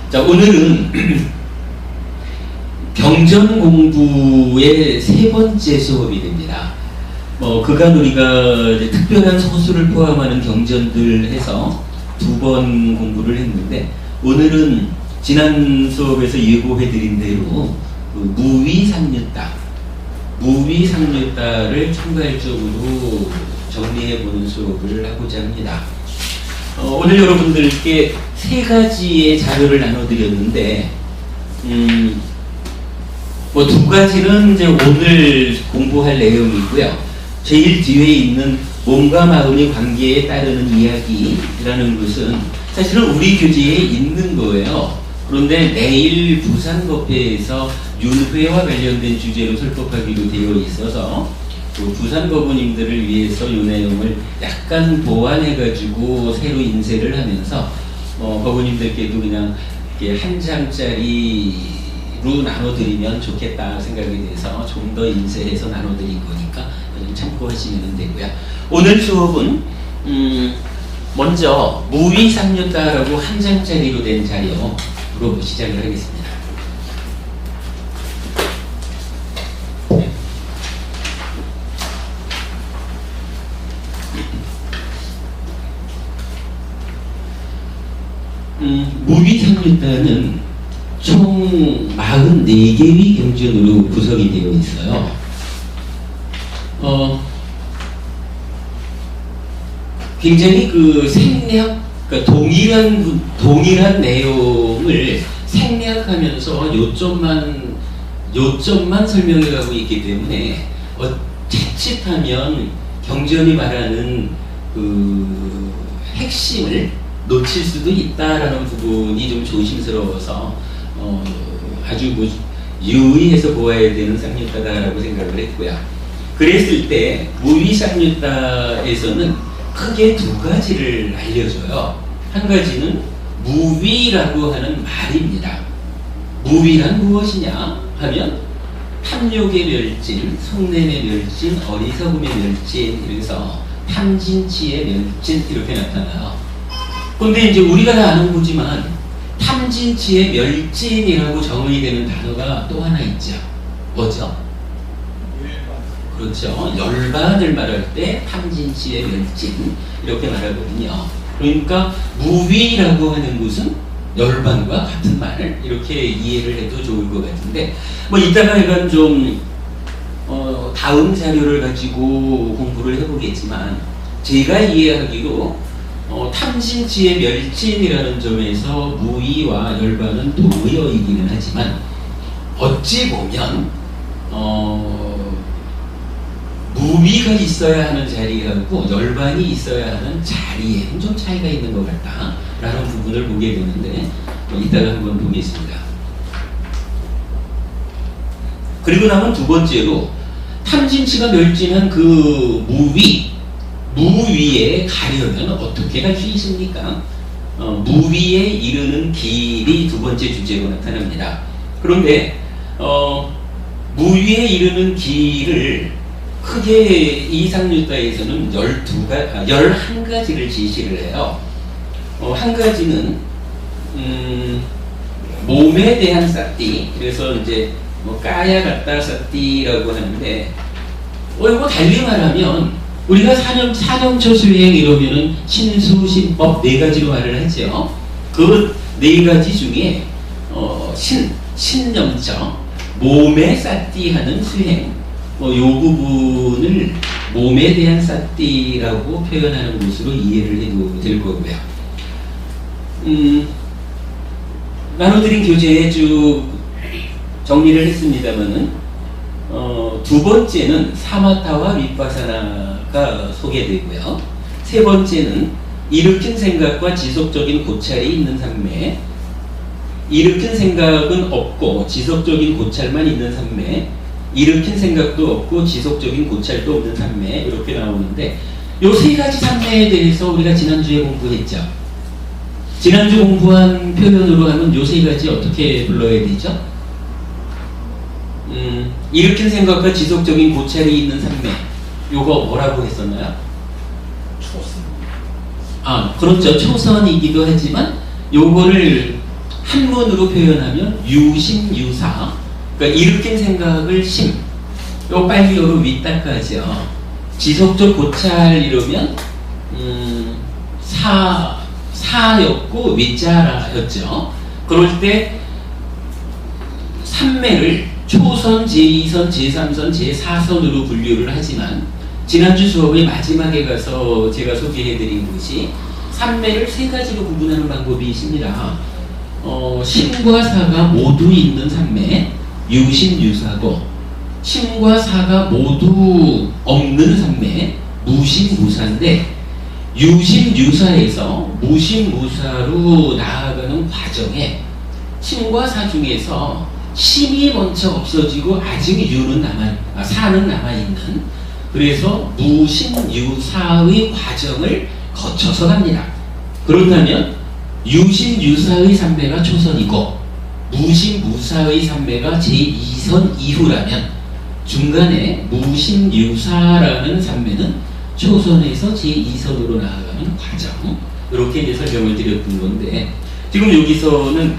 자, 오늘은 경전 공부의 세 번째 수업이 됩니다. 그간 우리가 이제 특별한 소수를 포함하는 경전들 해서 두 번 공부를 했는데, 오늘은 지난 수업에서 예고해드린 대로 그 무위상류다를 총괄적으로 정리해보는 수업을 하고자 합니다. 오늘 여러분들께 세 가지의 자료를 나눠드렸는데, 두 가지는 이제 오늘 공부할 내용이고요. 제일 뒤에 있는 몸과 마음의 관계에 따르는 이야기라는 것은 사실은 우리 교재에 있는 거예요. 그런데 내일 부산법회에서 윤회와 관련된 주제로 설법하기로 되어 있어서 부산법원님들을 위해서 이 내용을 약간 보완해가지고 새로 인쇄를 하면서 법원님들께도 그냥 이렇게 한 장짜리로 나눠드리면 좋겠다 생각이 돼서 좀 더 인쇄해서 나눠드린 거니까 좀 참고하시면 되고요. 오늘 수업은 먼저 무위상류다라고 한 장짜리로 된 자료로 시작을 하겠습니다. 무위상류다는 총 44개의 경전으로 구성이 되어 있어요. 굉장히 그 생략, 그러니까 동일한 내용을 생략하면서 요점만 설명해 가고 있기 때문에 자칫하면 경전이 말하는 그 핵심을 놓칠 수도 있다라는 부분이 좀 조심스러워서 아주 유의해서 보아야 되는 쌍류다라고 생각을 했고요. 그랬을 때 무위상류다에서는 크게 두 가지를 알려줘요. 한 가지는 무위라고 하는 말입니다. 무위란 무엇이냐 하면 탐욕의 멸진, 속냄의 멸진, 어리석음의 멸진, 이래서 탐진치의 멸진 이렇게 나타나요. 그런데 이제 우리가 다 아는 거지만 탐진치의 멸진이라고 정의되는 단어가 또 하나 있죠. 뭐죠? 그렇죠. 열반을 말할 때 탐진치의 멸진 이렇게 말하거든요. 그러니까 무위라고 하는 것은 열반과 같은 말 이렇게 이해를 해도 좋을 것 같은데, 이따가 약간 좀 다음 자료를 가지고 공부를 해보겠지만, 제가 이해하기로 탐진치의 멸진이라는 점에서 무위와 열반은 동의어이기는 하지만, 어찌 보면 무위가 있어야 하는 자리하고 열반이 있어야 하는 자리에는 좀 차이가 있는 것 같다라는 부분을 보게 되는데, 이따가 한번 보겠습니다. 그리고 나면 두 번째로 탐진치가 멸진한 그 무위에 가려면 어떻게 갈 수 있습니까? 무위에 이르는 길이 두 번째 주제로 나타납니다. 그런데 무위에 이르는 길을 크게 이상류다에서는 11가지를 제시를 해요. 한 가지는 몸에 대한 사띠, 그래서 이제 까야 같다 사띠라고 하는데, 이거 달리 말하면 우리가 사념처 수행 이러면은 신수신법 4가지로 말을 하죠. 그 4가지 중에 신념처, 몸에 사띠 하는 수행, 요 부분을 몸에 대한 사띠라고 표현하는 것으로 이해를 해도 될 거고요. 나눠드린 교재에 쭉 정리를 했습니다만은, 두 번째는 사마타와 위파사나가 소개되고요. 세 번째는 일으킨 생각과 지속적인 고찰이 있는 삶에, 일으킨 생각은 없고 지속적인 고찰만 있는 삶에, 일으킨 생각도 없고 지속적인 고찰도 없는 산매, 이렇게 나오는데, 요 세 가지 산매에 대해서 우리가 지난주에 공부했죠. 지난주 공부한 표현으로 하면 요 세 가지 어떻게 불러야 되죠? 일으킨 생각과 지속적인 고찰이 있는 산매, 요거 뭐라고 했었나요? 초선. 그렇죠. 초선이기도 하지만 요거를 한문으로 표현하면 유심유사. 그러니까 일으킨 생각을 심. 요 빨리 요로 윗다까지요. 지속적 고찰 이러면 사였고 윗자라였죠. 그럴 때 삼매를 초선, 제2선, 제3선, 제4선으로 분류를 하지만 지난주 수업의 마지막에 가서 제가 소개해드린 것이 삼매를 세 가지로 구분하는 방법이 있습니다. 심과 사가 모두 있는 삼매, 유심유사고, 심과 사가 모두 없는 삼매, 무심무사인데, 유심유사에서 무심무사로 나아가는 과정에 심과 사 중에서 심이 먼저 없어지고 아직 사는 남아있는, 그래서 무심유사의 과정을 거쳐서 갑니다. 그렇다면 유심유사의 삼매가 초선이고 무심무사의 삼매가 제2선 이후라면 중간에 무심유사라는 삼매는 초선에서 제2선으로 나아가는 과정, 이렇게 이제 설명을 드렸던 건데, 지금 여기서는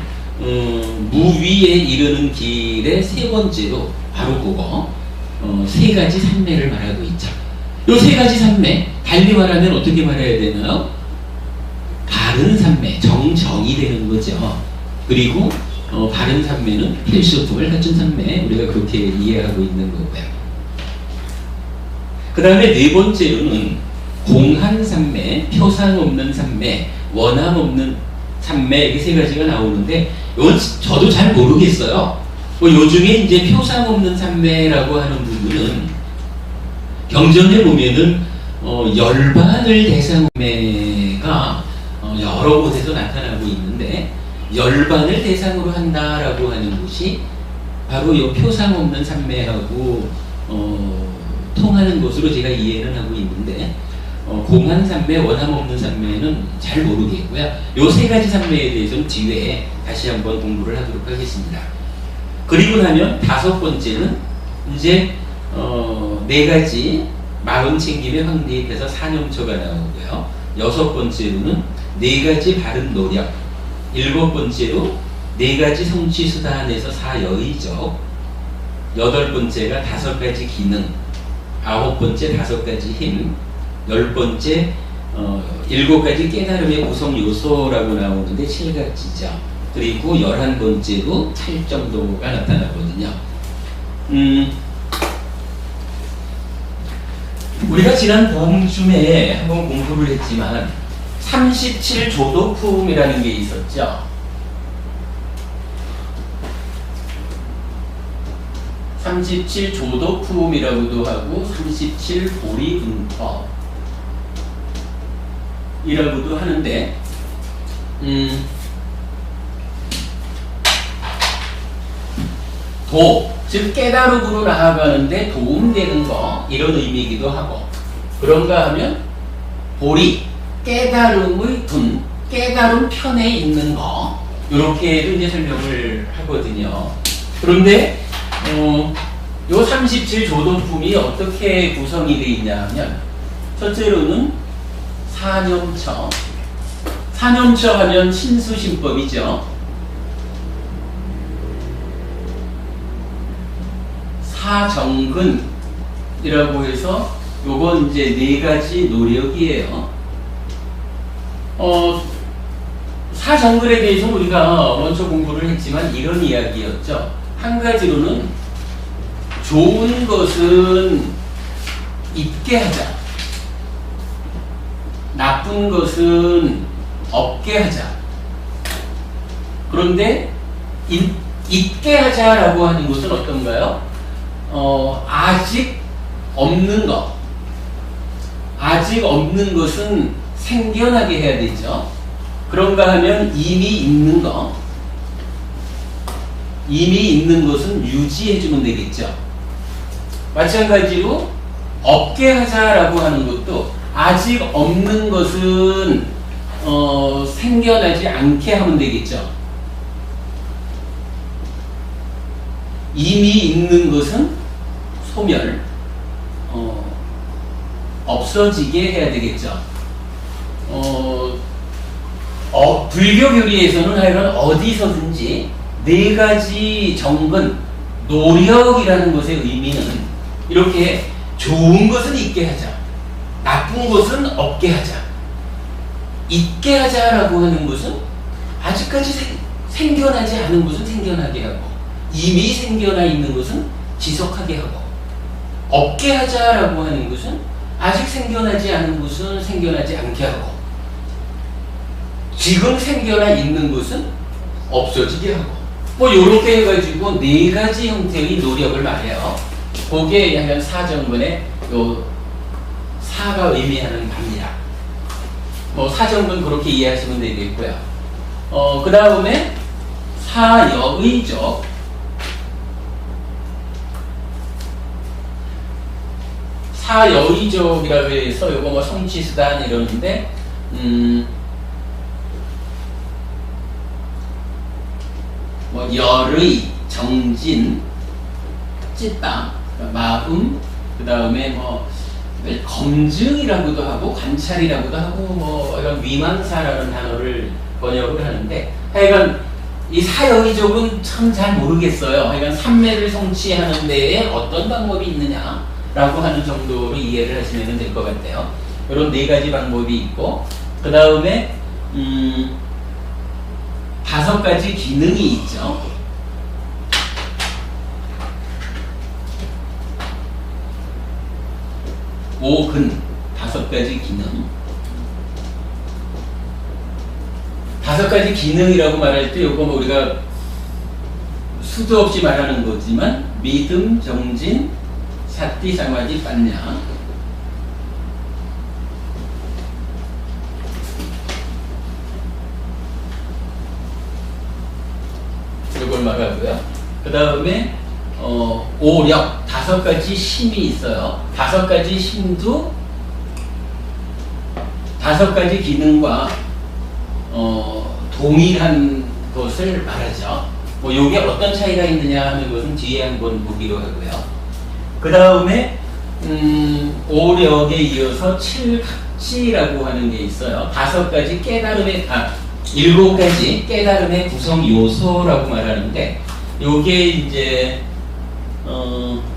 무위에 이르는 길의 세 번째로 바로 그거 세 가지 삼매를 말하고 있죠. 이 세 가지 삼매, 달리 말하면 어떻게 말해야 되나요? 바른 삼매, 정정이 되는 거죠. 그리고 바른 삼매는 필수품을 갖춘 삼매, 우리가 그렇게 이해하고 있는 거고요. 그 다음에 네 번째로는 공한 삼매, 표상 없는 삼매, 원함 없는 삼매, 이렇게 세 가지가 나오는데 이건 저도 잘 모르겠어요. 요즘에 이제 표상 없는 삼매라고 하는 부분은 경전에 보면은 열반을 대상매가 여러 곳에서 나타나고 있는데, 열반을 대상으로 한다라고 하는 것이 바로 이 표상 없는 삼매하고 통하는 것으로 제가 이해는 하고 있는데, 공한 삼매, 원함 없는 삼매는 잘 모르겠고요. 이 세 가지 삼매에 대해서는 뒤에 다시 한번 공부를 하도록 하겠습니다. 그리고 나면 다섯 번째는 이제 네 가지 마음 챙김의 황대입해서 사념처가 나오고요. 여섯 번째로는 네 가지 바른 노력, 일곱 번째로 네 가지 성취 수단에서 사여의적, 여덟 번째가 다섯 가지 기능, 아홉 번째 다섯 가지 힘, 열 번째 일곱 가지 깨달음의 구성 요소라고 나오는데 칠 가지죠. 그리고 11번째로 찰 정도가 나타나거든요. 우리가 지난 봄쯤에 한번 공부를 했지만 37조도품이라는 게 있었죠. 37조도품이라고도 하고 37보리분법이라고도 하는데, 즉 깨달음으로 나아가는데 도움되는 거, 이런 의미이기도 하고, 그런가 하면 보리, 깨달음의 분, 깨달음 편에 있는 거, 이렇게도 이제 설명을 하거든요. 그런데 요 37조도품이 어떻게 구성이 되어 있냐 하면, 첫째로는 사념처. 사념처 하면 신수신법이죠. 사정근이라고 해서 요건 이제 네 가지 노력이에요. 사정근에 대해서 우리가 먼저 공부를 했지만 이런 이야기였죠. 한 가지로는 좋은 것은 있게 하자, 나쁜 것은 없게 하자. 그런데 있게 하자라고 하는 것은 어떤가요? 아직 없는 것, 아직 없는 것은 생겨나게 해야 되죠. 그런가 하면 이미 있는 것, 이미 있는 것은 유지해주면 되겠죠. 마찬가지로 없게 하자라고 하는 것도 아직 없는 것은 생겨나지 않게 하면 되겠죠. 이미 있는 것은 소멸, 없어지게 해야 되겠죠. 불교 교리에서는 하여간 어디서든지 네 가지 정근, 노력이라는 것의 의미는 이렇게 좋은 것은 있게 하자, 나쁜 것은 없게 하자. 있게 하자라고 하는 것은 아직까지 생겨나지 않은 것은 생겨나게 하고, 이미 생겨나 있는 것은 지속하게 하고, 없게 하자라고 하는 것은 아직 생겨나지 않은 것은 생겨나지 않게 하고, 지금 생겨나 있는 것은 없어지게 하고, 뭐 요렇게 해가지고 네 가지 형태의 노력을 말해요. 그게 약간 사정근의 요 사가 의미하는 바입니다. 뭐 사정근 그렇게 이해하시면 되겠고요. 그 다음에 사여의적. 사여의적이라고 해서 요거 뭐 성취수단 이러는데, 뭐 열의, 정진, 찌따, 마음, 그 다음에 뭐 검증이라고도 하고 관찰이라고도 하고 뭐 이런 위망사라는 단어를 번역을 하는데, 하여간 이 사여의적은 참 잘 모르겠어요. 하여간 삼매를 성취하는 데에 어떤 방법이 있느냐라고 하는 정도로 이해를 하시면 될 것 같아요. 이런 네 가지 방법이 있고, 그 다음에 5가지 기능이 있죠. 오근 5가지 기능. 5가지 기능이라고 말할 때 요거 뭐 우리가 수도 없이 말하는 거지만 믿음, 정진, 사티, 사마디, 판냐. 이걸 말하고요. 그 다음에 오력 5가지 심이 있어요. 5가지 심도 5가지 기능과 동일한 것을 말하죠. 뭐 요게 어떤 차이가 있느냐 하는 것은 뒤에 한번 보기로 하고요. 그 다음에 오력에 이어서 칠각지라고 하는 게 있어요. 5가지 깨달음의 7가지 깨달음의 구성 요소라고 말하는데, 요게 이제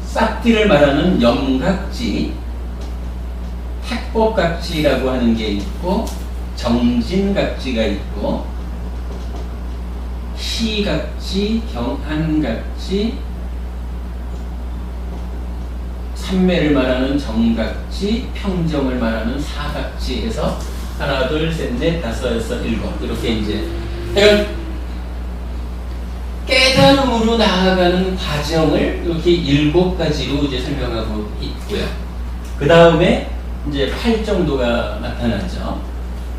싹디를 말하는 염각지, 택법각지라고 하는 게 있고, 정진각지가 있고, 시각지, 경안각지, 삼매를 말하는 정각지, 평정을 말하는 사각지 해서 하나, 둘, 셋, 넷, 다섯, 여섯, 일곱 이렇게 이제 그러니까 깨달음으로 나아가는 과정을 이렇게 7가지로 이제 설명하고 있고요. 그 다음에 이제 8정도가 나타나죠.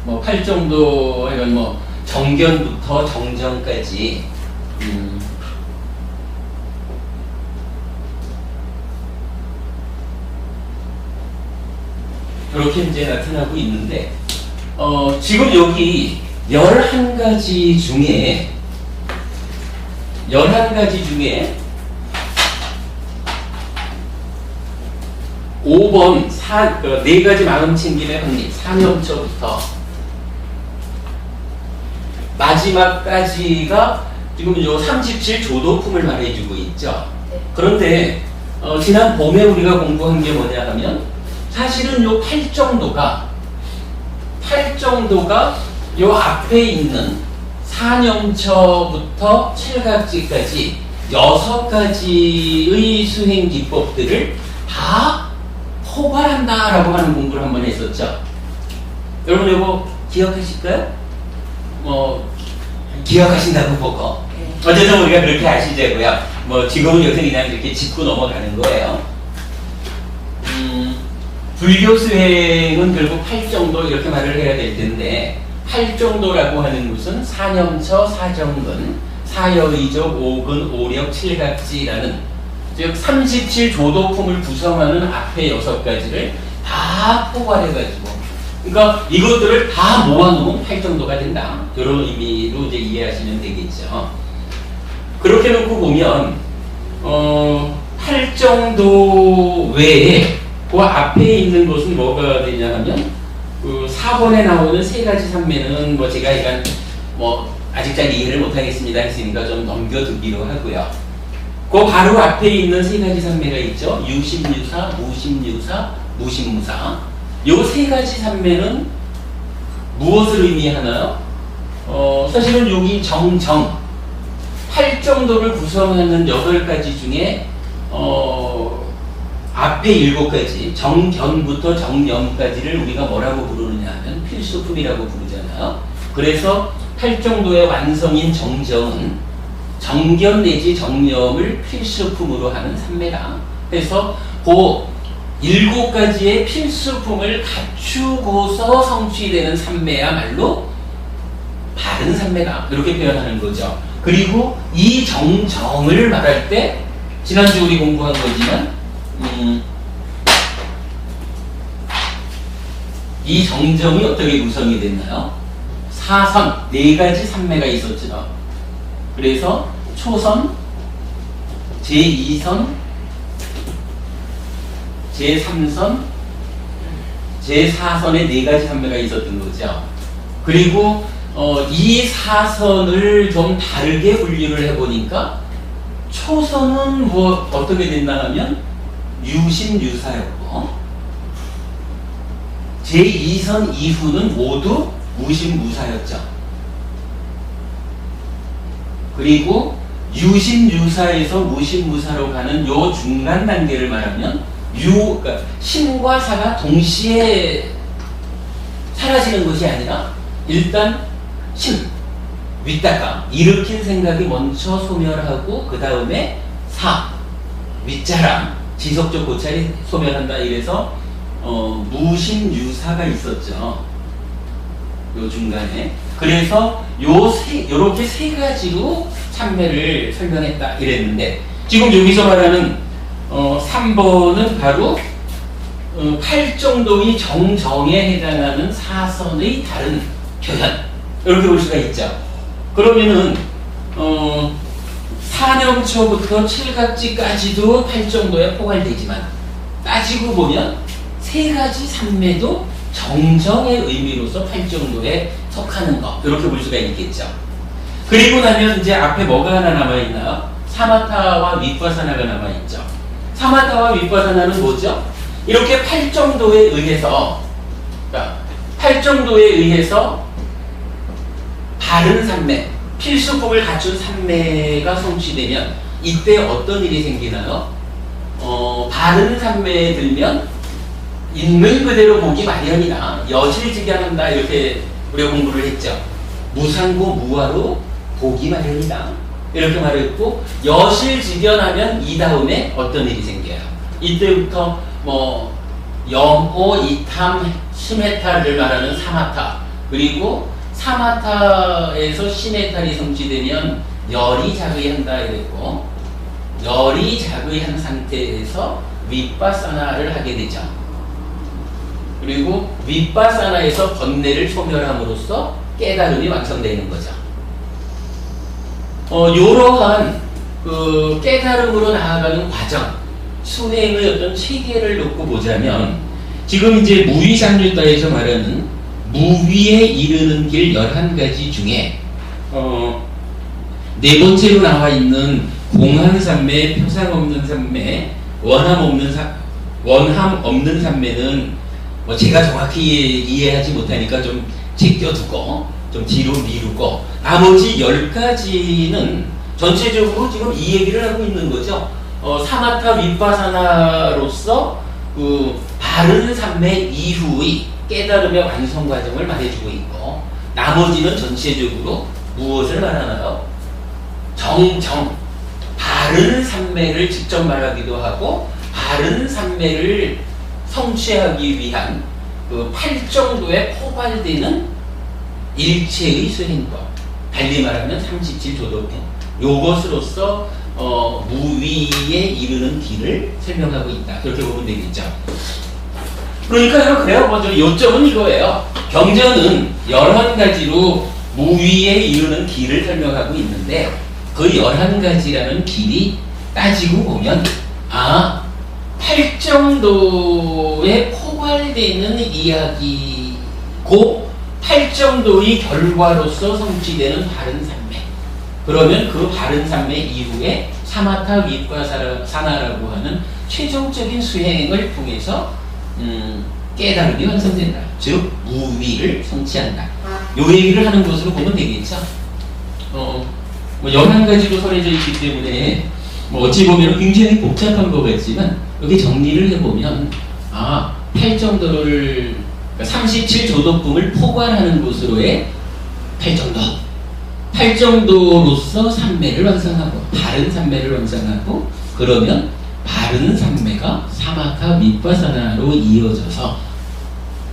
뭐 8정도 이런 뭐 정견부터 정정까지 이렇게 이제 나타나고 있는데, 지금 여기 11가지 중에 5번 4가지 마음 챙김의 확립, 사념처부터 마지막까지가 지금 요 37조도품을 말해주고 있죠. 그런데 지난 봄에 우리가 공부한 게 뭐냐 하면, 사실은 요 8정도가 요 앞에 있는 사념처부터 칠각지까지 6가지의 수행 기법들을 다 포괄한다라고 하는 공부를 한번 했었죠. 여러분 이거 기억하실까요? 기억하신다고 보고. 어쨌든 우리가 그렇게 아시자고요. 뭐 지금은 요새 그냥 이렇게 짚고 넘어가는 거예요. 불교 수행은 결국 8정도 이렇게 말을 해야 될 텐데, 8정도라고 하는 것은 사념처, 사정근, 사여의적, 오근, 오력, 칠각지라는 즉 37조도품을 구성하는 앞에 6가지를 다 포괄해가지고, 그러니까 이것들을 다 모아놓으면 8정도가 된다. 이런 의미로 이제 이해하시면 되겠죠. 그렇게 놓고 보면 8정도 외에 그 앞에 있는 것은 뭐가 되냐 하면 그 4번에 나오는 세 가지 산매는 뭐 제가 약간 뭐 아직 잘 이해를 못하겠습니다 했으니까 좀 넘겨두기로 하고요. 그 바로 앞에 있는 세 가지 산매가 있죠. 유심유사, 무심유사, 무심무사. 요 세 가지 산매는 무엇을 의미하나요? 사실은 여기 정정 8정도를 구성하는 8가지 중에 앞에 7가지 정견부터 정념까지를 우리가 뭐라고 부르느냐 하면 필수품이라고 부르잖아요. 그래서 8정도의 완성인 정정은 정견 내지 정념을 필수품으로 하는 산매다. 그래서 그 7가지의 필수품을 갖추고서 성취되는 산매야말로 바른 산매다. 이렇게 표현하는 거죠. 그리고 이 정정을 말할 때 지난주 우리 공부한 거지만 이 정정이 어떻게 구성이 됐나요? 사선, 4가지 산매가 있었죠. 그래서 초선, 제2선, 제3선, 제4선의 4가지 산매가 있었던 거죠. 그리고 이 사선을 좀 다르게 분류를 해보니까 초선은 뭐 어떻게 됐나 하면 유심유사였고 제2선 이후는 모두 무심무사였죠. 그리고 유심유사에서 무심무사로 가는 요 중간 단계를 말하면 그러니까 심과 사가 동시에 사라지는 것이 아니라 일단 심, 윗다가 일으킨 생각이 먼저 소멸하고 그 다음에 사, 윗자랑 지속적 고찰이 소멸한다. 이래서 무심유사가 있었죠. 요 중간에. 그래서 요렇게 세 가지로 산매를 설명했다 이랬는데 지금 여기서 말하는 3번은 바로 8정도의 정정에 해당하는 사선의 다른 표현 이렇게 볼 수가 있죠. 그러면은 4년초부터 7각지까지도 8정도에 포괄되지만 따지고 보면 세 가지 산매도 정정의 의미로서 8정도에 속하는 것 이렇게 볼 수가 있겠죠. 그리고 나면 이제 앞에 뭐가 하나 남아있나요? 사마타와 윗바사나가 남아있죠. 사마타와 윗바사나는 뭐죠? 이렇게 8정도에 의해서 그러니까 8정도에 의해서 바른 산매, 필수품을 갖춘 산매가 성취되면 이때 어떤 일이 생기나요? 바른 산매에 들면 있는 그대로 보기 마련이다. 여실직양한다. 이렇게 우리가 공부를 했죠. 무상고 무화로 보기 마련이다. 이렇게 말했고 여실직연하면 이 다음에 어떤 일이 생겨요? 이때부터 뭐 염오, 이탐, 심해탈을 말하는 사마타 그리고 사마타에서 심해탈이 성취되면 열이 자의한다 이랬고 열이 자의한 상태에서 윗바사나를 하게 되죠. 그리고 윗바사나에서 번뇌를 소멸함으로써 깨달음이 완성되는 거죠. 이러한 그 깨달음으로 나아가는 과정, 순행의 어떤 체계를 놓고 보자면 지금 이제 무위상류다에서 말하는 무위에 이르는 길 11가지 중에 네 번째로 나와 있는 공한산매, 표상없는 산매, 원함 없는 산매는 뭐 제가 정확히 이해하지 못하니까 좀 제껴두고 좀 뒤로 미루고 나머지 10가지는 전체적으로 지금 이 얘기를 하고 있는 거죠. 사마타 윗바사나로서 그 바른 산매 이후의 깨달음의 완성 과정을 말해주고 있고 나머지는 전체적으로 무엇을 말하나요? 정정, 바른 산매를 직접 말하기도 하고 바른 산매를 성취하기 위한 그 8정도에 포괄되는 일체의 수행법, 달리 말하면 37조도편 요것으로서 무위에 이르는 길을 설명하고 있다. 그렇게 보면 되겠죠. 그러니까 그래요. 먼저 요점은 이거예요. 경전은 11가지로 무위에 이르는 길을 설명하고 있는데 그 11가지라는 길이 따지고 보면 8정도에 포괄되는 이야기고 그 팔정도의 결과로서 성취되는 바른 삼매. 그러면 그 바른 삼매 이후에 사마타 위파사나라고 하는 최종적인 수행을 통해서 깨달음이 완성된다. 즉 무위를 성취한다. 요 얘기를 하는 것으로 보면 되겠죠. 뭐 11가지로 설해져 있기 때문에 뭐 어찌 보면 굉장히 복잡한 것 같지만 여기 정리를 해보면 팔정도를 37조도품을 포괄하는 것으로의 팔정도로서 삼매를 완성하고 바른 삼매를 완성하고 그러면 바른 삼매가 사마카 위파사나로 이어져서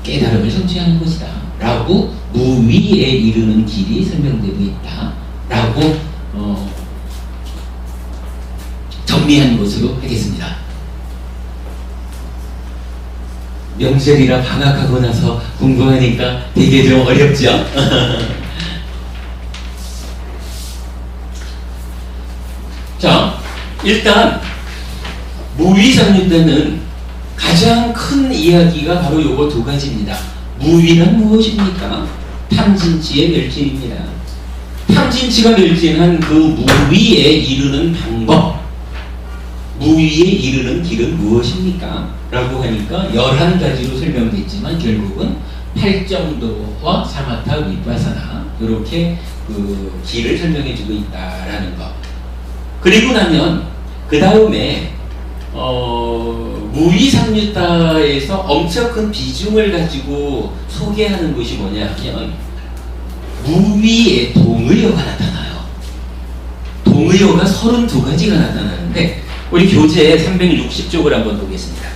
깨달음을 성취하는 것이다 라고 무위에 이르는 길이 설명되고 있다 라고 정리한 것으로 하겠습니다. 명절이라 방학하고 나서 공부하니까 되게 좀 어렵죠? 자, 일단 무위상류대는 가장 큰 이야기가 바로 요거 두 가지입니다. 무위는 무엇입니까? 탐진치의 멸진입니다. 탐진치가 멸진한 그 무위에 이르는 방법, 무위에 이르는 길은 무엇입니까? 라고 하니까 11가지로 설명됐지만 결국은 팔정도와 사마타 위파사나 이렇게 그 길을 설명해주고 있다라는 것. 그리고 나면 그 다음에 무위상류타에서 엄청 큰 비중을 가지고 소개하는 것이 뭐냐면 무위에 동의어가 나타나요. 동의어가 32가지가 나타나는데 우리 교재 360쪽을 한번 보겠습니다.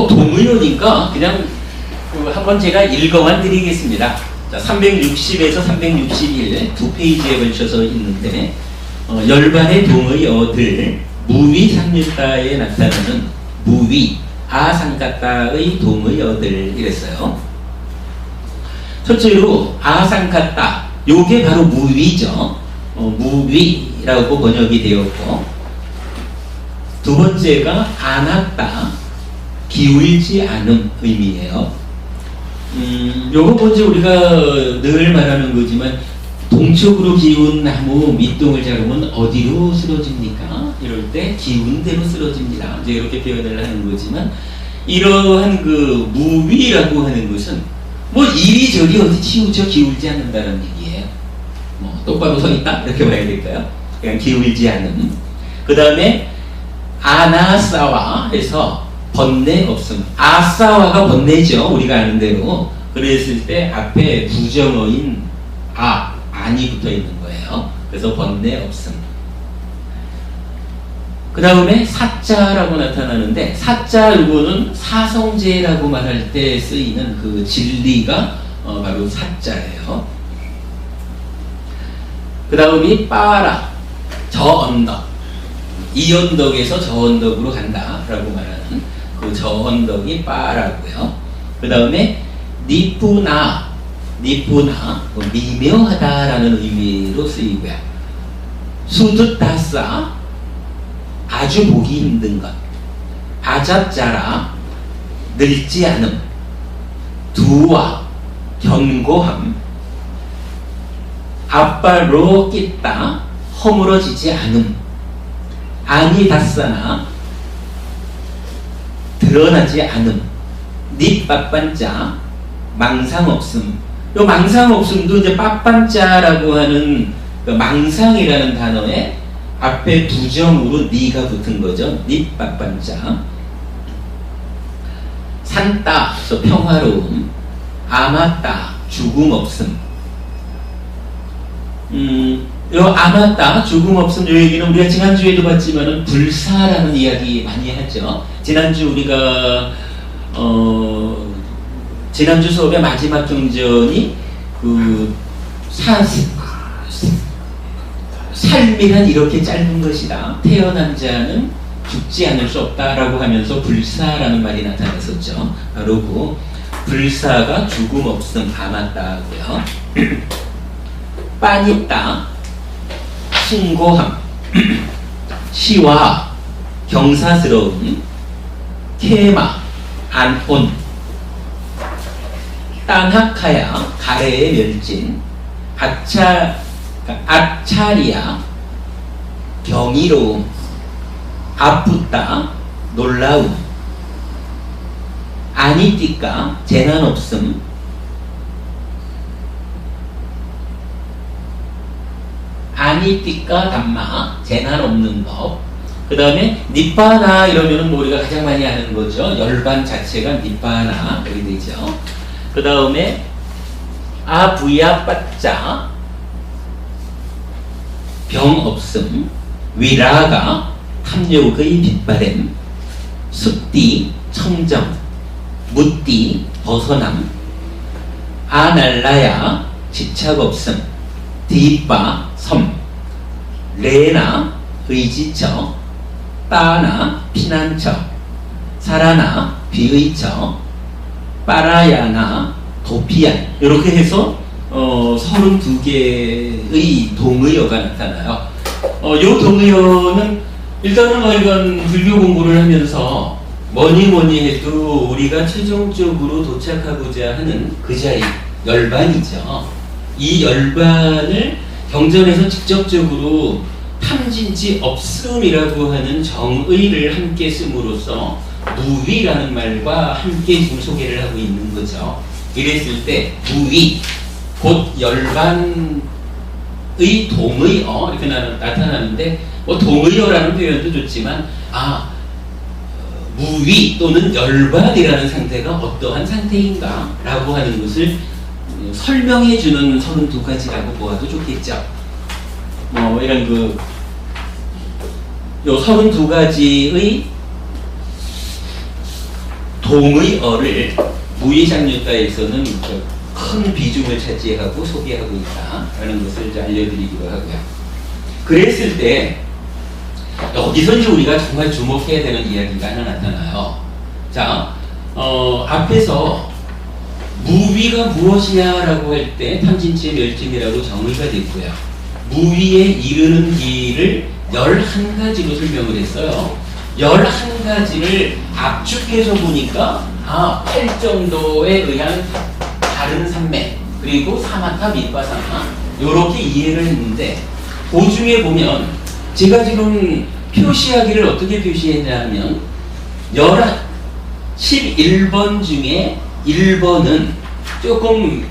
동의어니까 그냥 한번 제가 읽어만 드리겠습니다. 자, 360에서 361 두 페이지에 걸쳐서 있는데 열반의 동의어들 무위상류타에 나타나는 무위 아상카타의 동의어들 이랬어요. 첫째로 아상카타 요게 바로 무위죠. 무위라고 번역이 되었고 두 번째가 아나타 기울지 않음 의미예요. 요거 먼저 우리가 늘 말하는 거지만 동쪽으로 기운 나무 밑동을 자르면 어디로 쓰러집니까? 이럴 때 기운 대로 쓰러집니다. 이제 이렇게 표현을 하는 거지만 이러한 그 무위라고 하는 것은 뭐 이리저리 어디 치우쳐 기울지 않는다는 얘기예요. 뭐 똑바로 서 있다 이렇게 봐야 될까요? 그냥 기울지 않음. 그 다음에 아나사와 해서 번뇌 없음. 아사와가 번뇌죠. 우리가 아는 대로. 그랬을 때 앞에 부정어인 안이 붙어 있는 거예요. 그래서 번뇌 없음. 그 다음에 사자라고 나타나는데 사자 이거는 사성제라고 말할 때 쓰이는 그 진리가 바로 사자예요. 그 다음이 빠라 저 언덕. 이 언덕에서 저 언덕으로 간다라고 말하는 그 저 언덕이 빠라고요. 그 다음에 니푸나 미묘하다라는 의미로 쓰이고요. 수두다사 아주 보기 힘든 것. 아잡자라 늙지 않음. 두와 견고함. 앞발로 낀다 허물어지지 않음. 아니다사나 드러나지 않음. 닛빠빤자 망상 없음. 요 망상 없음도 이제 빠빤자라고 하는 그 망상이라는 단어에 앞에 부정으로 니가 붙은 거죠. 닛빠빤자. 산따 그래서 평화로움. 아마따 죽음 없음. 요 아마따 죽음 없음 요 얘기는 우리가 지난주에도 봤지만은 불사라는 이야기 많이 했죠. 지난주 우리가 지난주 수업의 마지막 경전이 그 삶이란 이렇게 짧은 것이다. 태어난 자는 죽지 않을 수 없다라고 하면서 불사라는 말이 나타났었죠. 바로 그 불사가 죽음 없음 감았다고요. 빠니따 숭고함 시와 경사스러운 케마 안온 따나카야 가래의 멸진 아차리아 경이로움 아프다 놀라움 아니띠까 재난 없음 아니띠까 담마 재난 없는 법. 그 다음에 니빠나 이러면은 뭐 우리가 가장 많이 아는 거죠. 열반 자체가 니빠나 그렇게 되죠. 그 다음에 아부야 빠짜 병 없음 위라가 탐욕의 빛바램 습디 청정 무띠 벗어남 아날라야 집착 없음 디빠 섬 레나 의지처 따나 피난처 사라나 비의처 빠라야나 도피안 이렇게 해서 32개의 동의어가 나타나요. 이 동의어는 일단은 뭐 이건 불교 공부를 하면서 뭐니 해도 우리가 최종적으로 도착하고자 하는 그 자리 열반이죠. 이 열반을 경전에서 직접적으로 탐진치 없음이라고 하는 정의를 함께 씀으로써 무위라는 말과 함께 지금 소개를 하고 있는 거죠. 이랬을 때 무위 곧 열반의 동의어 이렇게 나타나는데 뭐 동의어라는 표현도 좋지만 무위 또는 열반이라는 상태가 어떠한 상태인가 라고 하는 것을 설명해 주는 32가지라고 보아도 좋겠죠. 뭐 이런 요 32가지의 동의어를 무의장류가에서는 큰 비중을 차지하고 소개하고 있다라는 것을 이제 알려드리기도 하고요. 그랬을 때 여기서 이제 우리가 정말 주목해야 되는 이야기가 하나 나타나요. 자, 앞에서 무위가 무엇이냐라고 할 때 탐진치의 멸진이라고 정의가 됐고요. 무위에 이르는 길을 11가지로 설명을 했어요. 11가지를 압축해서 보니까 8 정도에 의한 다른 산맥 그리고 사마타 밑바사마 요렇게 이해를 했는데 그 중에 보면 제가 지금 표시하기를 어떻게 표시했냐 하면 11번 중에 1번은 조금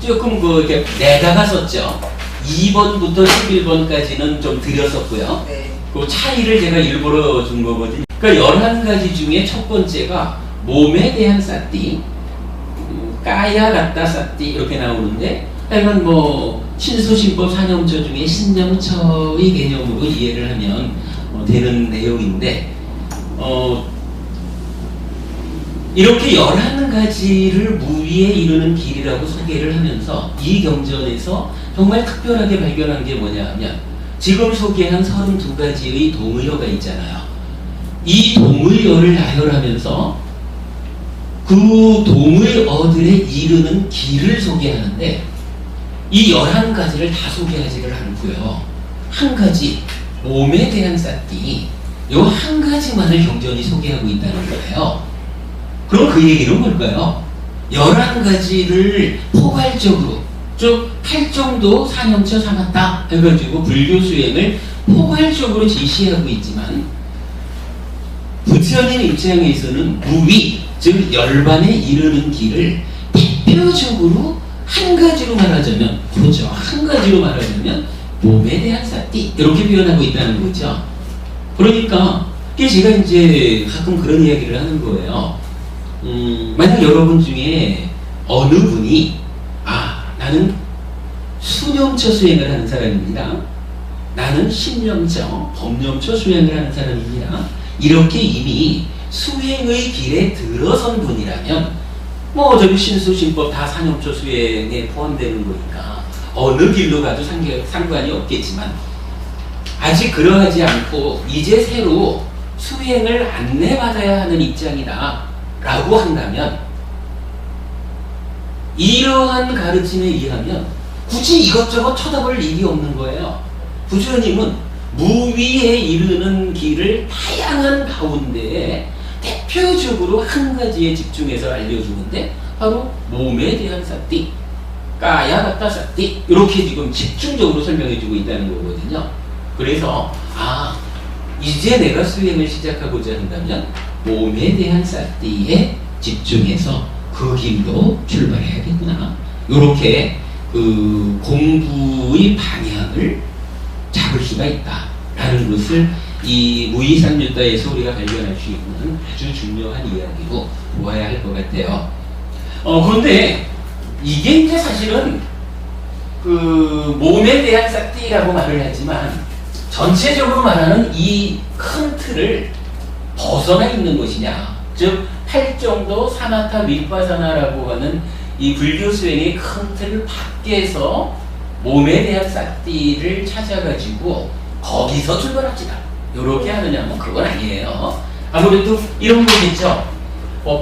이렇게 내다가 썼죠. 2번부터 11번까지는 좀 들였었고요. 네. 그 차이를 제가 일부러 준 거거든요. 그러니까 11가지 중에 첫 번째가 몸에 대한 사띠, 까야 같다 사띠 이렇게 나오는데 하여간 뭐 신수신법 사념처 중에 신념처의 개념으로 이해를 하면 되는 내용인데 이렇게 11가지를 무위에 이르는 길이라고 소개를 하면서 이 경전에서 정말 특별하게 발견한 게 뭐냐 하면 지금 소개한 32가지의 동의어가 있잖아요. 이 동의어를 나열하면서 그 동의어들에 이르는 길을 소개하는데 이 11가지를 다 소개하지를 않고요. 한 가지, 몸에 대한 삿띠 요 한 가지만을 경전이 소개하고 있다는 거예요. 그럼 그 얘기는 뭘까요? 11가지를 포괄적으로 즉 8정도 사념처 삼았다 해가지고 불교 수행을 포괄적으로 지시하고 있지만 부처님 입장에서는 무위 즉 열반에 이르는 길을 대표적으로 한 가지로 말하자면 그렇죠. 한 가지로 말하자면 몸에 대한 사띠 이렇게 표현하고 있다는 거죠. 그러니까 제가 이제 가끔 그런 이야기를 하는 거예요. 만약 여러분 중에 어느 분이 나는 수념처 수행을 하는 사람입니다. 나는 신념처, 법념처 수행을 하는 사람입니다. 이렇게 이미 수행의 길에 들어선 분이라면 뭐 어차피 신수신법 다 사념처 수행에 포함되는 거니까 어느 길로 가도 상관이 없겠지만 아직 그러하지 않고 이제 새로 수행을 안내받아야 하는 입장이다 라고 한다면 이러한 가르침에 의하면 굳이 이것저것 쳐다볼 일이 없는 거예요. 부처님은 무위에 이르는 길을 다양한 가운데에 대표적으로 한 가지에 집중해서 알려주는데 바로 몸에 대한 사띠, 까야가타 사띠 이렇게 지금 집중적으로 설명해주고 있다는 거거든요. 그래서 이제 내가 수행을 시작하고자 한다면 몸에 대한 사띠에 집중해서 그 길로 출발해야겠구나. 이렇게 그 공부의 방향을 잡을 수가 있다라는 것을 이 무이상유다에서 우리가 발견할 수 있는 아주 중요한 이야기로 보아야 할 것 같아요. 그런데 이게 이제 사실은 그 몸에 대한 사띠라고 말을 하지만 전체적으로 말하는 이 큰 틀을 벗어나 있는 것이냐, 즉 팔정도 사마타 윗바사나라고 하는 이 불교 수행의 큰 틀을 밖에서 몸에 대한 사띠를 찾아가지고 거기서 출발합시다 이렇게 하느냐면 그건 아니에요. 아무래도 이런 거겠죠.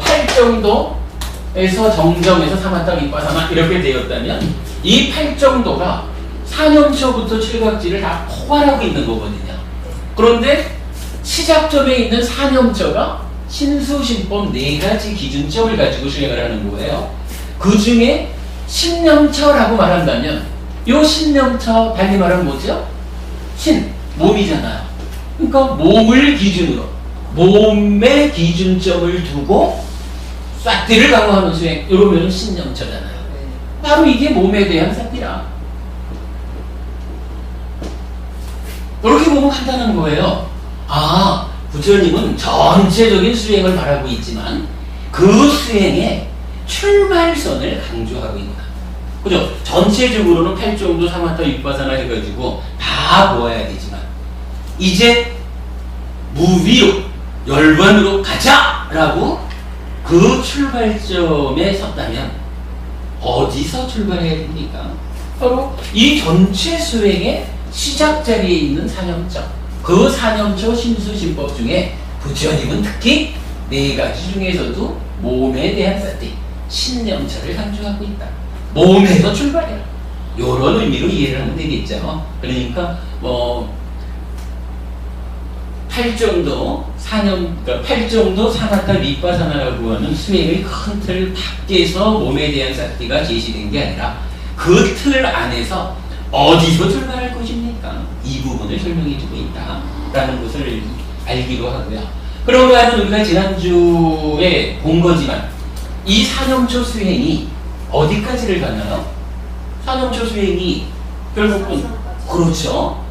팔정도에서 정정에서 사마타 윗바사나 이렇게 되었다면 이 팔정도가 사념처부터 칠각지를 다 포괄하고 있는 거거든요. 그런데 시작점에 있는 사념처가 신수신법 4가지 기준점을 가지고 수행을 하는 거예요. 그 중에 신념처라고 말한다면 이 신념처 달리 말하면 뭐죠? 몸이잖아요. 그러니까 몸을 기준으로 몸의 기준점을 두고 사띠를 강화하는 수행, 이러면 신념처잖아요. 바로 이게 몸에 대한 사띠라. 이렇게 보면 간단한 거예요. 부처님은 전체적인 수행을 말하고 있지만 그 수행의 출발선을 강조하고 있다. 그죠? 전체적으로는 팔정도 사마타 윗바사나 해가지고 다 보아야 되지만 이제 무위로 열반으로 가자라고 그 출발점에 섰다면 어디서 출발해야 됩니까? 바로 이 전체 수행의 시작 자리에 있는 사념처, 그 사념처 신수신법 중에 부처님은 특히 4가지 중에서도 몸에 대한 사띠, 신념처를 강조하고 있다. 몸에서 출발해라. 이런 의미로 이해를 하면 되겠죠. 그러니까 팔정도 사마타 윗바사나라고 하는 수행의 큰 틀 밖에서 몸에 대한 사띠가 제시된 게 아니라 그 틀 안에서 어디서 출발할 것입니까? 이 부분을 설명해주고 있다라는 것을 알기로 하고요. 그런가 하면 우리가 지난주에 본 거지만 이 사념초 수행이 어디까지를 가나요? 사념초 수행이 결국은 그렇죠.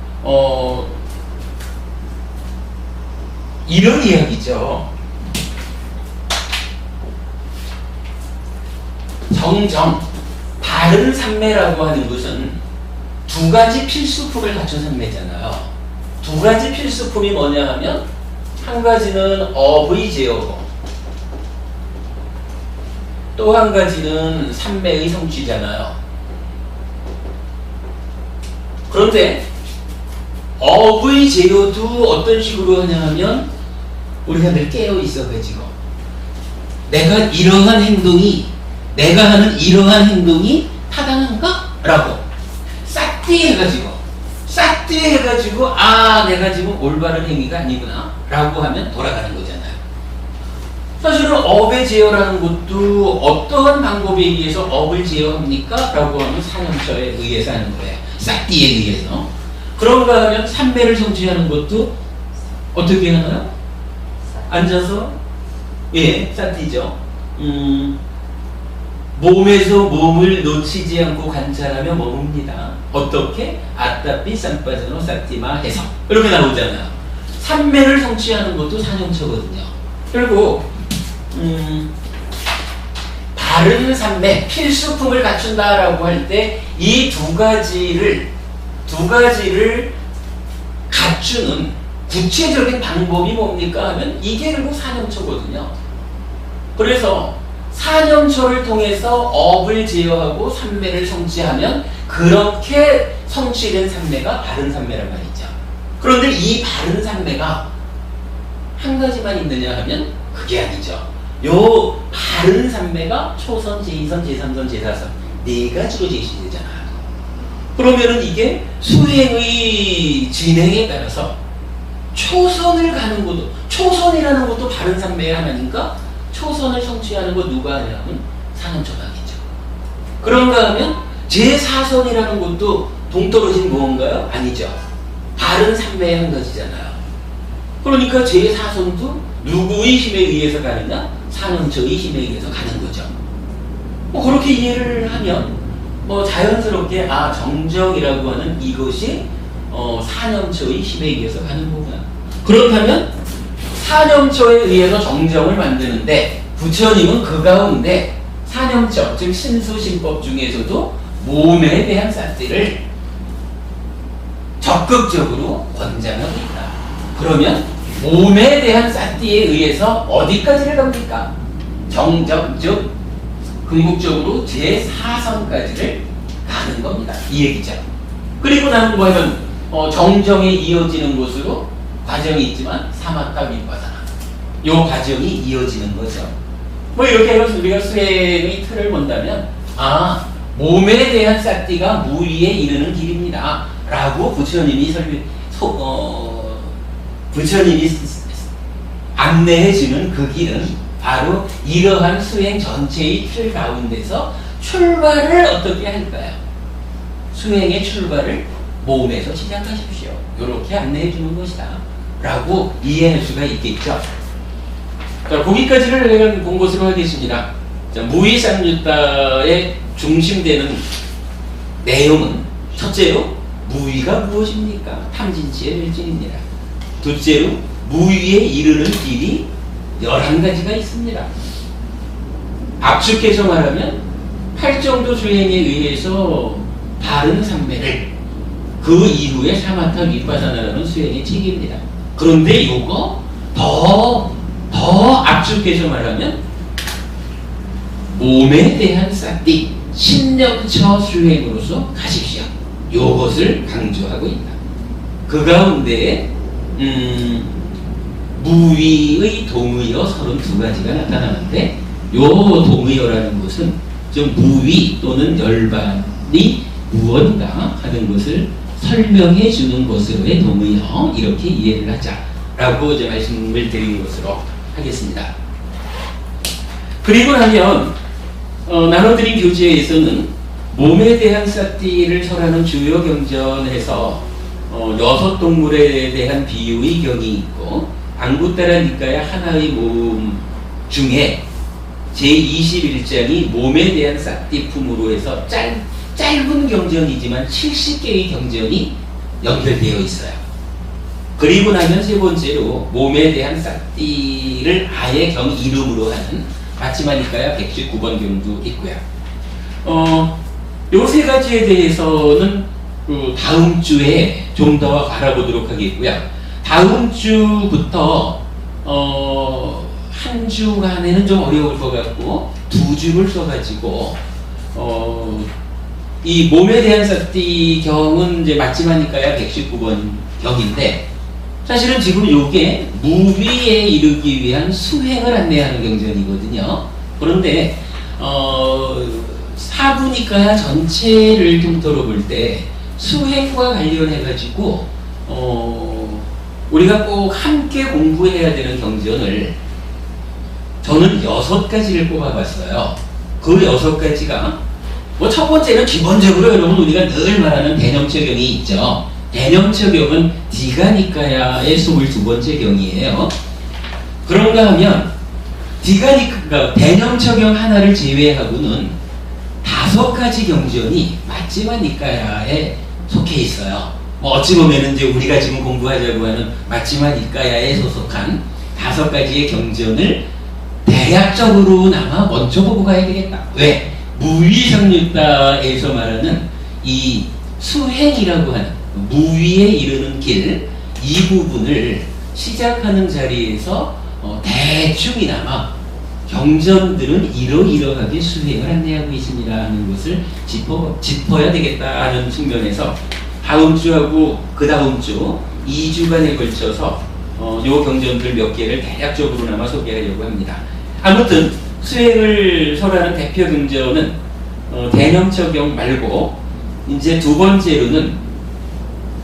이런 이야기죠. 정정, 바른 삼매라고 하는 것은 2가지 필수품을 갖춘 삼매잖아요. 2가지 필수품이 뭐냐 하면 한 가지는 업의 제어고 또 한 가지는 삼매의 성취잖아요. 그런데 업의 제어도 어떤 식으로 하냐 하면 우리가 늘 깨어 있어가지고 내가 하는 이러한 행동이 타당한가? 라고 싹띠해가지고 내가 지금 올바른 행위가 아니구나 라고 하면 돌아가는 거잖아요. 사실은 업의 제어라는 것도 어떠한 방법에 의해서 업을 제어합니까? 라고 하면 사념처에 의해서 하는 거예요. 싹띠에 의해서. 그런가 하면 삼매를 성취하는 것도 어떻게 하나요? 앉아서 싹띠죠. 몸에서 몸을 놓치지 않고 관찰하며 머뭅니다. 어떻게? 아따삐 쌈빠져노 싹띠마 해서 이렇게 나오잖아요. 삼매를 성취하는 것도 사념처거든요. 결국 바른 삼매, 필수품을 갖춘다라고 할 때 이 2가지를 갖추는 구체적인 방법이 뭡니까 하면 이게 결국 사념처거든요. 그래서 사념초를 통해서 업을 제어하고 삼매를 성취하면 그렇게 성취된 삼매가 바른 삼매란 말이죠. 그런데 이 바른 삼매가 한 가지만 있느냐 하면 그게 아니죠. 요 바른 삼매가 초선, 제2선, 제3선, 제4선 네 가지로 제시되잖아요. 그러면은 이게 수행의 진행에 따라서 초선을 가는 것도, 초선이라는 것도 바른 삼매의 하나니까 초선을 성취하는 거 누가 하냐면 사념초당이죠. 그런가 하면 제4선이라는 것도 동떨어진 무언가요? 아니죠. 바른 삼매의 한 가지잖아요. 그러니까 제4선도 누구의 힘에 의해서 가느냐? 사념초의 힘에 의해서 가는 거죠. 뭐 그렇게 이해를 하면 뭐 자연스럽게 정정이라고 하는 이것이 사념초의 힘에 의해서 가는 거구나. 그렇다면 사념초에 의해서 정정을 만드는데 부처님은 그 가운데 사념초, 즉 신수신법 중에서도 몸에 대한 삿대를 적극적으로 권장하고 있다. 그러면 몸에 대한 삿대에 의해서 어디까지를 갑니까? 정적, 즉 궁극적으로 제4선까지를 가는 겁니다. 이 얘기죠. 그리고 나는 뭐냐면 정정에 이어지는 곳으로 과정이 있지만 사마타 윗바사나 요 과정이 이어지는 거죠. 뭐 이렇게 해서 우리가 수행의 틀을 본다면 몸에 대한 삿띠가 무위에 이르는 길입니다 라고 부처님이 안내해주는 그 길은 바로 이러한 수행 전체의 틀 가운데서 출발을 어떻게 할까요? 수행의 출발을 몸에서 시작하십시오. 이렇게 안내해주는 것이다 라고 이해할 수가 있겠죠. 자, 거기까지를 내가 본 것으로 하겠습니다. 자, 무위상유타의 중심되는 내용은 첫째로 무위가 무엇입니까? 탐진치의 멸진입니다. 둘째로 무위에 이르는 길이 11가지가 있습니다. 압축해서 말하면 8정도 수행에 의해서 바른 삼매를 그 이후에 사마타 윗바사나라는 수행의 책입니다. 그런데 요거 더 압축해서 말하면 몸에 대한 삿띠 신념처 수행으로서 가십시오. 요것을 강조하고 있다. 그 가운데 무위의 동의어 32가지가 나타나는데 요 동의어라는 것은 좀 무위 또는 열반이 무언가 하는 것을 설명해 주는 것으로의 동의어 이렇게 이해를 하자라고 이제 말씀을 드린 것으로 하겠습니다. 그리고 나면 나눠드린 교재에서는 몸에 대한 삿띠를 설하는 주요 경전에서 6동물에 대한 비유의 경이 있고 안구따라 니까야 하나의 몸 중에 제21장이 몸에 대한 삿띠품으로 해서 짧은 경전이지만 70개의 경전이 연결되어 있어요. 그리고 나면 세 번째로 몸에 대한 삿띠를 아예 경 이름으로 하는 마치마니까야 119번 경도 있고요. 요 세 가지에 대해서는 다음 주에 좀 더 알아보도록 하겠고요. 다음 주부터 한 주간에는 좀 어려울 것 같고 2주를 써가지고 이 몸에 대한 삿띠 경은 이제 마치마니까야 119번 경인데 사실은 지금 요게 무위에 이르기 위한 수행을 안내하는 경전이거든요. 그런데 사부니까야 전체를 통틀어 볼 때 수행과 관련해 가지고 우리가 꼭 함께 공부해야 되는 경전을 저는 6가지를 뽑아봤어요. 그 6가지가 뭐 첫 번째는 기본적으로 여러분 우리가 늘 말하는 대념처경이 있죠. 대념처경은 디가니까야의 22번째 경이에요. 그런가 하면 대념처경 하나를 제외하고는 5가지 경전이 마찌마니까야에 속해 있어요. 뭐 어찌 보면은 이제 우리가 지금 공부하자고 하는 마찌마니까야에 소속한 5가지의 경전을 대략적으로나마 먼저 보고 가야 되겠다. 왜? 무위상유타에서 말하는 이 수행이라고 하는 무위에 이르는 길 이 부분을 시작하는 자리에서 대충이나마 경전들은 이러이러하게 수행을 안내하고 있습니다 하는 것을 짚어야 되겠다 하는 측면에서 다음 주하고 그 다음 주 2주간에 걸쳐서 요 경전들 몇 개를 대략적으로나마 소개하려고 합니다. 아무튼 수행을 설하는 대표 경전은 대념처경 말고 이제 두 번째로는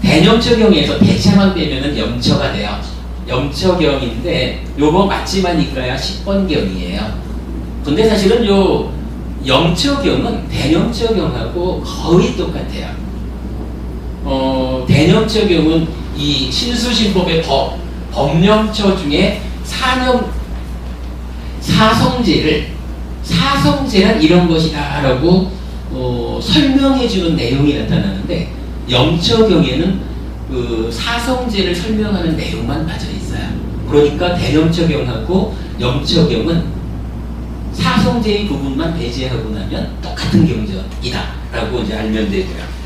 대념처경에서 대차만 빼면은 염처가 돼요. 염처경인데 요거 맞지만 이까야 10번경이에요. 근데 사실은 요 염처경은 대념처경하고 거의 똑같아요. 대념처경은 이 신수신법의 법념처 중에 사성제란 이런 것이다 라고 설명해주는 내용이 나타나는데, 염처경에는 그 사성제를 설명하는 내용만 빠져 있어요. 그러니까 대념처경하고 염처경은 사성제의 부분만 배제하고 나면 똑같은 경전이다 라고 이제 알면 되고요.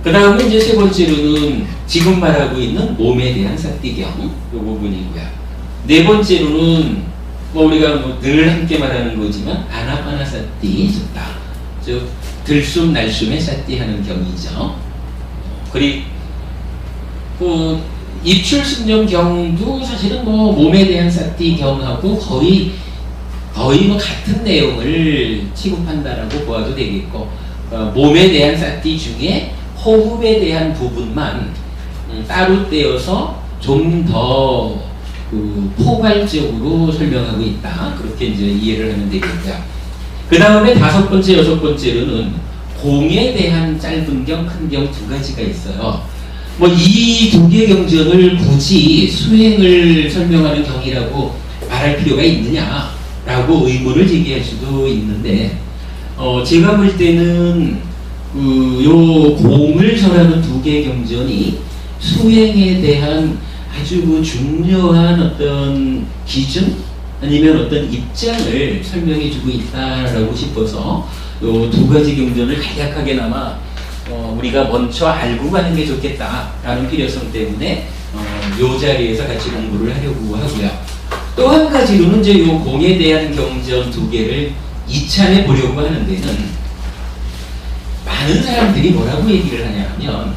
그 다음에 이제 세 번째로는 지금 말하고 있는 몸에 대한 삿띠경 요 부분이고요. 네 번째로는 우리가 늘 함께 말하는 거지만 아나파나사띠 숫다, 즉 들숨 날숨에 삿띠 하는 경이죠. 그리고 입출승념경도 사실은 몸에 대한 삿띠 경하고 거의 같은 내용을 취급한다라고 보아도 되겠고, 몸에 대한 삿띠 중에 호흡에 대한 부분만 따로 떼어서 좀 더 포괄적으로 설명하고 있다, 그렇게 이제 이해를 하면 되겠고요. 그 다음에 다섯 번째, 여섯 번째로는 공에 대한 짧은 경, 큰 경 두 가지가 있어요. 이 두 개 경전을 굳이 수행을 설명하는 경이라고 말할 필요가 있느냐라고 의문을 제기할 수도 있는데, 제가 볼 때는 요 공을 설하는 두 개 경전이 수행에 대한 아주 중요한 어떤 기준 아니면 어떤 입장을 설명해 주고 있다라고 싶어서 요 두 가지 경전을 간략하게나마 우리가 먼저 알고 가는 게 좋겠다라는 필요성 때문에 요 자리에서 같이 공부를 하려고 하고요. 또 한 가지로는 이제 요 공에 대한 경전 두 개를 이참에 보려고 하는 데는, 많은 사람들이 뭐라고 얘기를 하냐면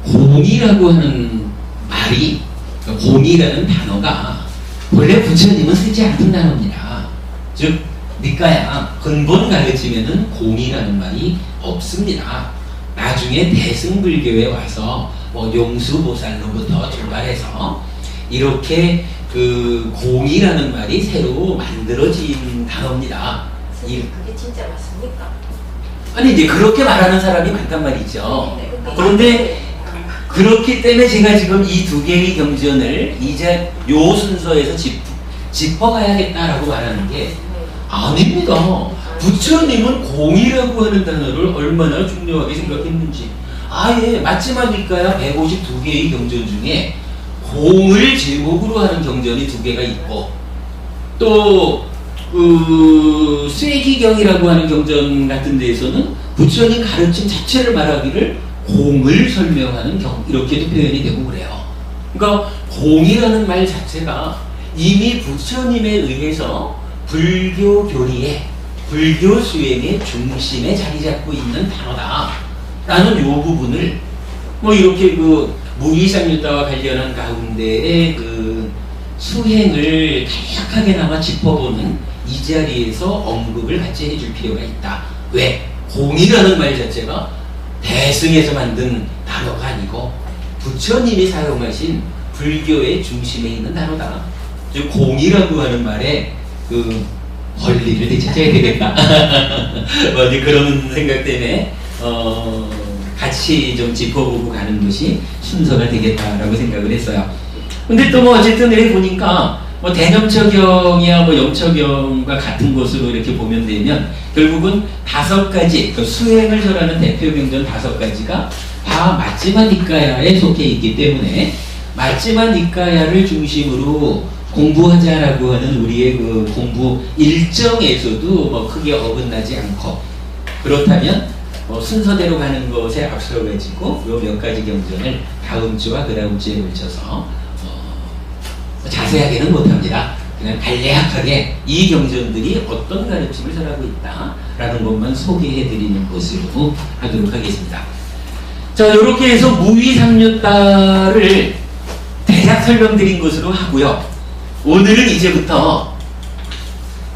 공이라고 하는 말이, 공이라는 단어가 원래 부처님은 쓰지 않던 단어입니다. 즉 니까야 근본 가르치면은 공이라는 말이 없습니다. 나중에 대승불교에 와서 용수보살로부터 출발해서 이렇게 그 공이라는 말이 새로 만들어진 단어입니다. 그게 진짜 맞습니까? 아니 이제 그렇게 말하는 사람이 많단 말이죠. 네, 그런데 그렇기 때문에 제가 지금 이 두 개의 경전을 이제 요 순서에서 짚어가야겠다라고 말하는 게 아닙니다. 부처님은 공이라고 하는 단어를 얼마나 중요하게 생각했는지, 아예 맞지만일까야 152개의 경전 중에 공을 제목으로 하는 경전이 두 개가 있고, 또 쇠기경이라고 하는 경전 같은 데에서는 부처님 가르침 자체를 말하기를 공을 설명하는 경, 이렇게도 표현이 되고 그래요. 그러니까 공이라는 말 자체가 이미 부처님에 의해서 불교 교리에, 불교 수행의 중심에 자리 잡고 있는 단어다 라는 요 부분을 이렇게 무기상유다와 관련한 가운데에 수행을 간략하게나마 짚어보는 이 자리에서 언급을 같이 해줄 필요가 있다. 왜? 공이라는 말 자체가 대승에서 만든 단어가 아니고 부처님이 사용하신 불교의 중심에 있는 단어다. 즉 공이라고 하는 말에 권리를 되찾아야 되겠다. 이제 그런 생각 때문에 같이 좀 짚어보고 가는 것이 순서가 되겠다라고 생각을 했어요. 근데 또 어쨌든 이렇게 보니까 대념처경이야 염처경과 같은 것으로 이렇게 보면 되면 결국은 5가지, 수행을 설하는 대표 경전 5가지가 다 맞지마 니까야에 속해 있기 때문에 맞지마 니까야를 중심으로 공부하자라고 하는 우리의 공부 일정에서도 크게 어긋나지 않고, 그렇다면 순서대로 가는 것에 앞서가지고 요 몇 가지 경전을 다음 주와 그 다음 주에 걸쳐서 자세하게는 못합니다. 그냥 간략하게 이 경전들이 어떤 가르침을 전하고 있다라는 것만 소개해드리는 것으로 하도록 하겠습니다. 자, 이렇게 해서 무위삼류따를 대략 설명드린 것으로 하고요. 오늘은 이제부터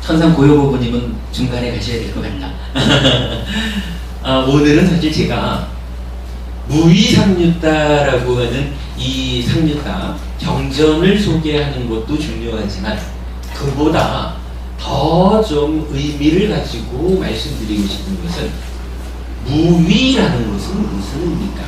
천상 고요고부님은 중간에 가셔야 될 것 같다. 오늘은 사실 제가 무위삼류따라고 하는 이 삼류따 경전을 소개하는 것도 중요하지만 그보다 더 좀 의미를 가지고 말씀드리고 싶은 것은 무위라는 것은 무슨 의미입니까?